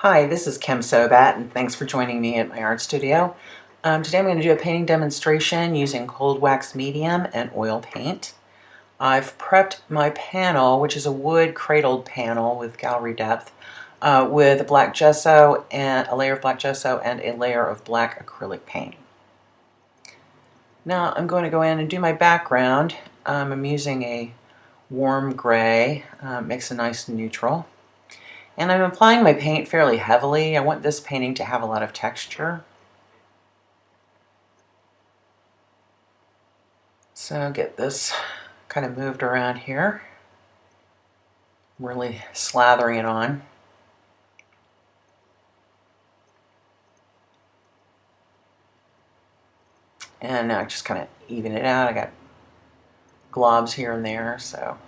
Hi, this is Kim Sobat, and thanks for joining me at my art studio. Today I'm going to do a painting demonstration using cold wax medium and oil paint. I've prepped my panel, which is a wood cradled panel with gallery depth, with a black gesso and a layer of black gesso and a layer of black acrylic paint. Now I'm going to go in and do my background. I'm using a warm gray, makes a nice neutral. And I'm applying my paint fairly heavily. I want this painting to have a lot of texture. So get this kind of moved around here. Really slathering it on. And now I just kind of even it out. I got globs here and there, so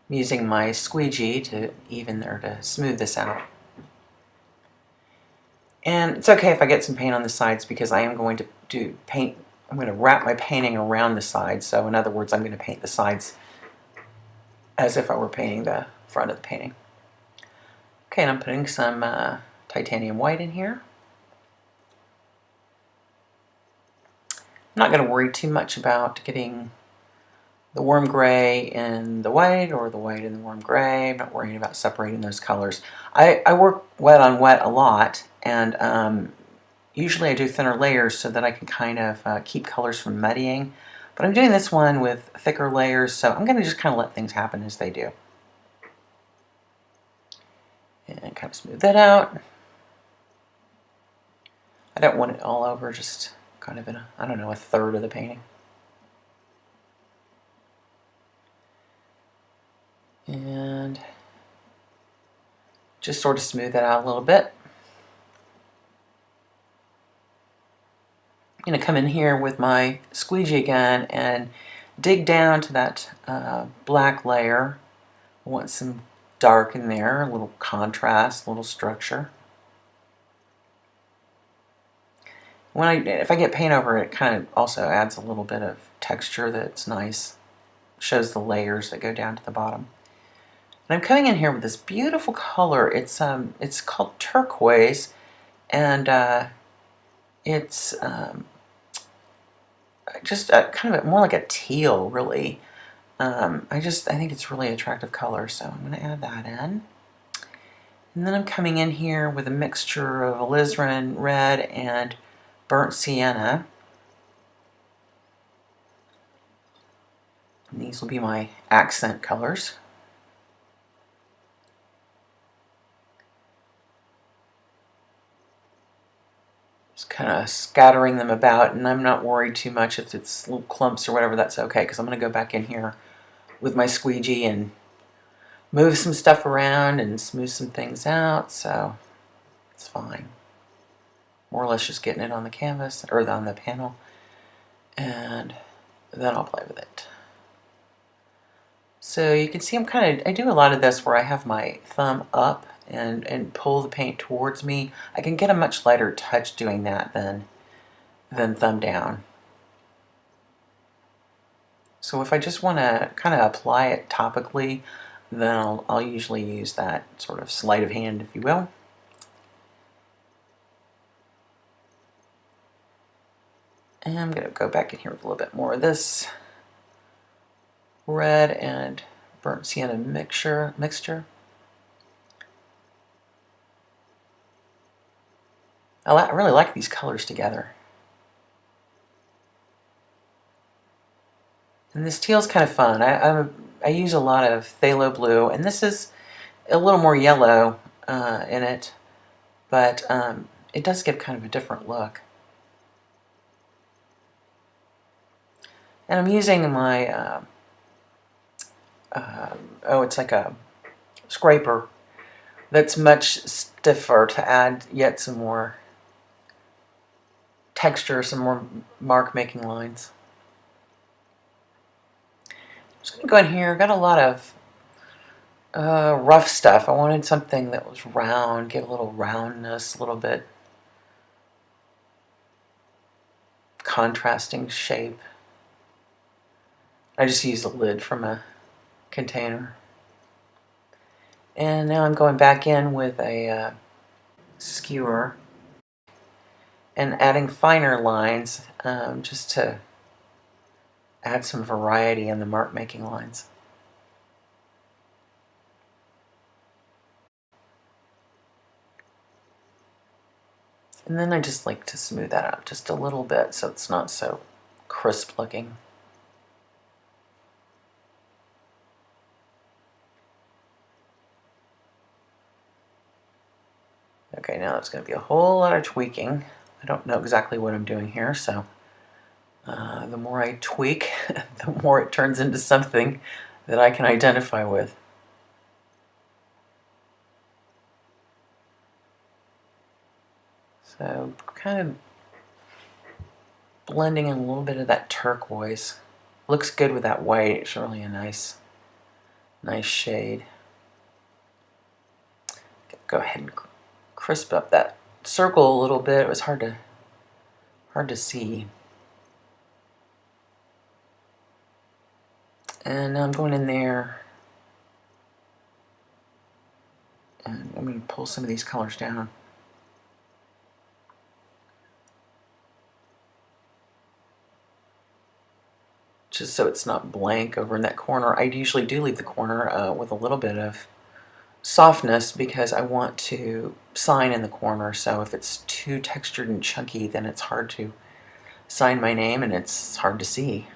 I'm using my squeegee to smooth this out. And it's okay if I get some paint on the sides because I am going to I'm going to wrap my painting around the sides. So in other words, I'm going to paint the sides as if I were painting the front of the painting. Okay, and I'm putting some titanium white in here. I'm not going to worry too much about getting the warm gray in the white or the white in the warm gray. I'm not worrying about separating those colors. I work wet on wet a lot, and usually I do thinner layers so that I can kind of keep colors from muddying. But I'm doing this one with thicker layers, so I'm going to just kind of let things happen as they do. And kind of smooth that out. I don't want it all over, just kind of in a third of the painting. And just sort of smooth that out a little bit. I'm going to come in here with my squeegee again and dig down to that black layer. I want some dark in there, a little contrast, a little structure. If I get paint over it, it kind of also adds a little bit of texture that's nice. Shows the layers that go down to the bottom. And I'm coming in here with this beautiful color. It's called Turquoise, and it's just kind of more like a teal, really. I think it's really attractive color, so I'm going to add that in. And then I'm coming in here with a mixture of alizarin red and burnt sienna. And these will be my accent colors. Just kind of scattering them about, and I'm not worried too much if it's little clumps or whatever. That's okay, because I'm going to go back in here with my squeegee and move some stuff around and smooth some things out, so it's fine. More or less just getting it on the canvas, or on the panel, and then I'll play with it. So you can see I do a lot of this where I have my thumb up and pull the paint towards me. I can get a much lighter touch doing that than thumb down. So if I just want to kind of apply it topically, then I'll usually use that sort of sleight of hand, if you will. And I'm going to go back in here with a little bit more of this red and burnt sienna mixture. I really like these colors together. And this teal is kind of fun. I use a lot of phthalo blue, and this is a little more yellow in it, but it does give kind of a different look. And I'm using my, it's like a scraper that's much stiffer to add yet some more texture, some more mark-making lines. I'm just going to go in here. I've got a lot of rough stuff. I wanted something that was round, give a little roundness, a little bit contrasting shape. I just used a lid from a container. And now I'm going back in with a skewer and adding finer lines just to add some variety in the mark making lines. And then I just like to smooth that out just a little bit so it's not so crisp looking. Okay, now it's going to be a whole lot of tweaking. I don't know exactly what I'm doing here, so the more I tweak, the more it turns into something that I can identify with. So kind of blending in a little bit of that turquoise. Looks good with that white. It's really a nice shade. Go ahead and crisp up that circle a little bit. It was hard to see. And now I'm going in there and I'm going to pull some of these colors down. Just so it's not blank over in that corner. I usually do leave the corner with a little bit of softness because I want to sign in the corner. So if it's too textured and chunky, then it's hard to sign my name and it's hard to see.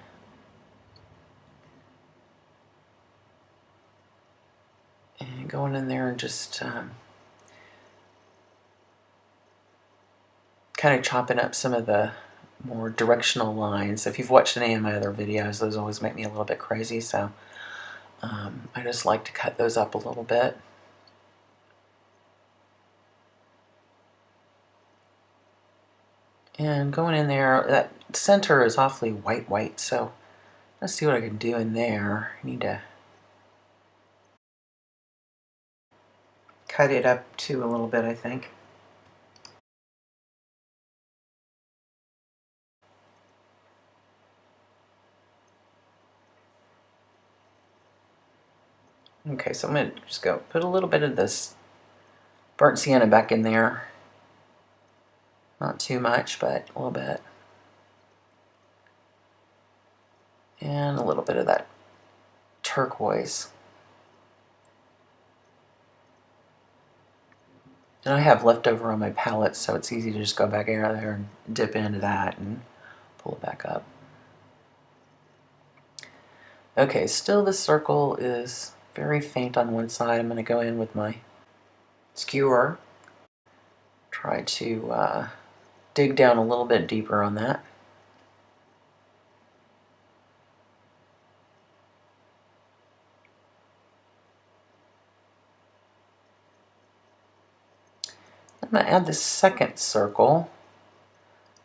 And going in there and just kind of chopping up some of the more directional lines. If you've watched any of my other videos, those always make me a little bit crazy, so I just like to cut those up a little bit. And going in there, that center is awfully white, so let's see what I can do in there. I need to cut it up too a little bit, I think. Okay, so I'm going to just go put a little bit of this burnt sienna back in there. Not too much, but a little bit. And a little bit of that turquoise. And I have leftover on my palette, so it's easy to just go back in there and dip into that and pull it back up. Okay, still the circle is very faint on one side. I'm going to go in with my skewer. Try to dig down a little bit deeper on that. I'm going to add the second circle.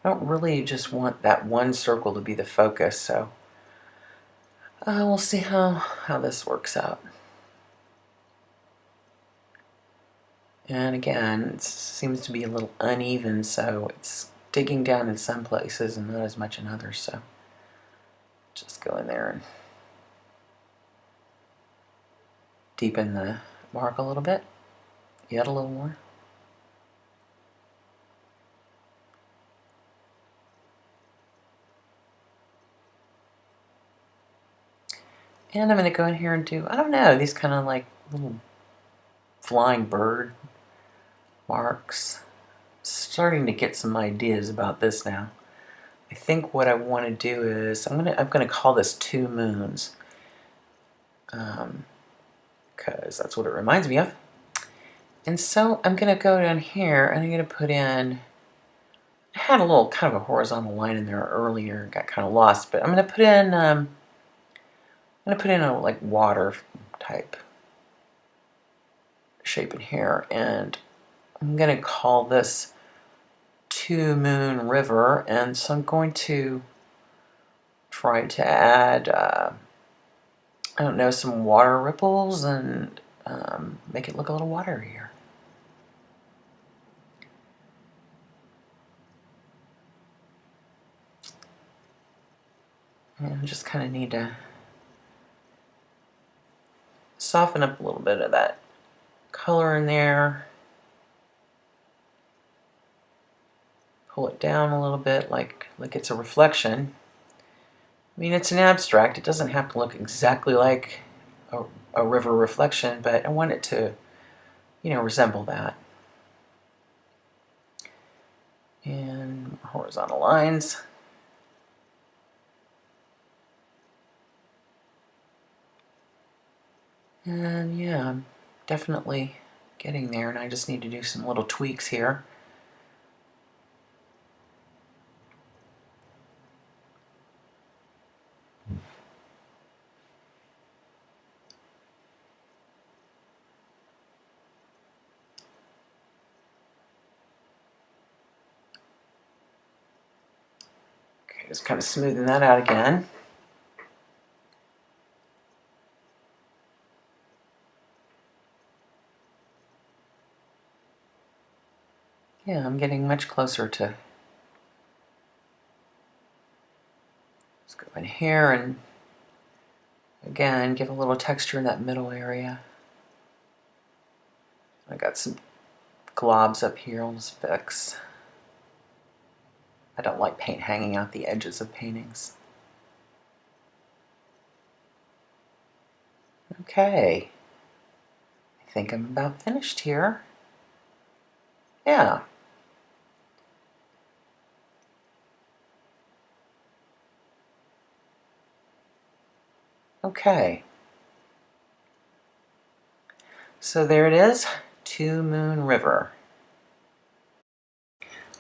I don't really just want that one circle to be the focus, so we'll see how this works out. And again, it seems to be a little uneven, so it's digging down in some places and not as much in others, so just go in there and deepen the mark a little bit, yet a little more. And I'm going to go in here and do, I don't know, these kind of like little flying bird marks. Starting to get some ideas about this now. I think what I want to do is I'm gonna call this Two Moons, because that's what it reminds me of. And so I'm gonna go down here and I'm gonna put in. I had a little kind of a horizontal line in there earlier, got kind of lost, but I'm gonna put in. I'm gonna put in a like water type shape in here, and I'm gonna call this To Moon River, and so I'm going to try to add, I don't know, some water ripples and make it look a little waterier. And just kind of need to soften up a little bit of that color in there. Pull it down a little bit like it's a reflection. I mean, it's an abstract. It doesn't have to look exactly like a river reflection, but I want it to, you know, resemble that. And horizontal lines. And yeah, I'm definitely getting there, and I just need to do some little tweaks here. Okay, just kind of smoothing that out again. Yeah, I'm getting much closer to. Let's go in here and again give a little texture in that middle area. I got some globs up here I'll just fix. I don't like paint hanging out the edges of paintings. Okay, I think I'm about finished here. Yeah. Okay. So there it is, to Moon River.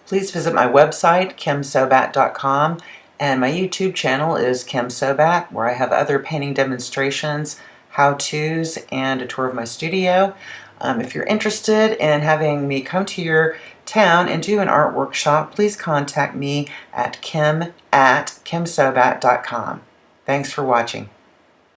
Please visit my website, kimsobat.com, and my YouTube channel is Kim Sobat, where I have other painting demonstrations, how-tos, and a tour of my studio. If you're interested in having me come to your town and do an art workshop, please contact me at kim@kimsobat.com. Thanks for watching.